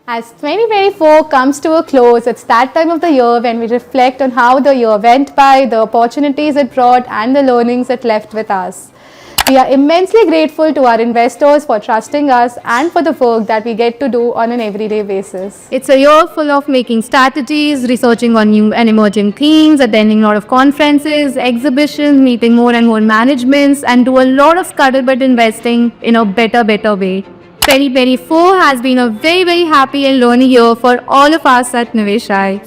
As 2024 comes to a close, it's that time of the year when we reflect on how the year went by, the opportunities it brought, and the learnings it left with us. We are immensely grateful to our investors for trusting us and for the work that we get to do on an everyday basis. It's a year full of making strategies, researching on new and emerging themes, attending a lot of conferences, exhibitions, meeting more and more managements, and do a lot of scuttlebutt investing in a better way. 2024 has been a very happy and learning year for all of us at Niveshaay.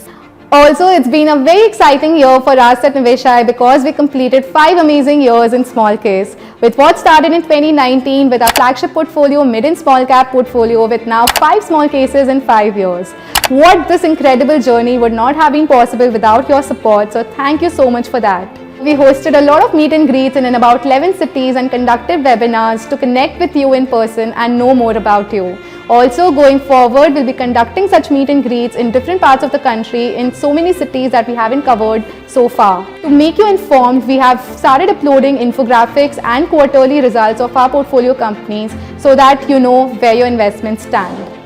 Also, it's been a very exciting year for us at Niveshaay because we completed 5 amazing years in small case. With what started in 2019 with our flagship portfolio, mid and small cap portfolio, with now 5 small cases in 5 years. What this incredible journey would not have been possible without your support, so thank you so much for that. We hosted a lot of meet and greets in about 11 cities and conducted webinars to connect with you in person and know more about you. Also, going forward, we'll be conducting such meet and greets in different parts of the country in so many cities that we haven't covered so far. To make you informed, we have started uploading infographics and quarterly results of our portfolio companies so that you know where your investments stand.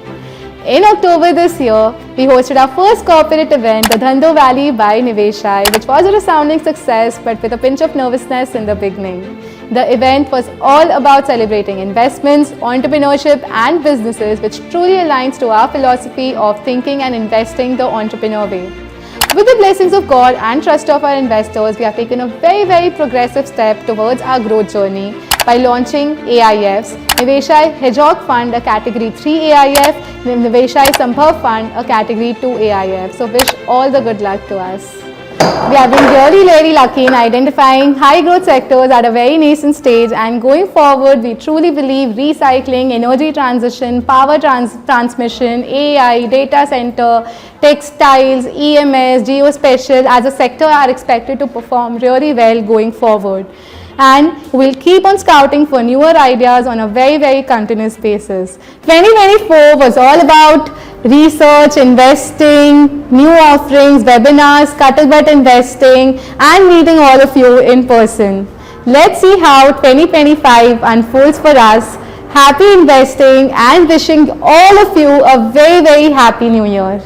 In October this year, we hosted our first corporate event, the Dhando Valley by Niveshaay, which was a resounding success but with a pinch of nervousness in the beginning. The event was all about celebrating investments, entrepreneurship and businesses which truly aligns to our philosophy of thinking and investing the entrepreneur way. With the blessings of God and trust of our investors, we have taken a very progressive step towards our growth journey by launching AIFs, Niveshaay Hedgehog Fund, a Category 3 AIF, Niveshaay Sambhav Fund, a Category 2 AIF. So wish all the good luck to us. We have been very lucky in identifying high growth sectors at a very nascent stage, and going forward we truly believe recycling, energy transition, power transmission, AI, data center, textiles, EMS, geospatial as a sector are expected to perform really well going forward. And we'll keep on scouting for newer ideas on a very continuous basis. 2024 was all about research, investing, new offerings, webinars, scuttlebutt investing, and meeting all of you in person. Let's see how 2025 unfolds for us. Happy investing and wishing all of you a very happy new year.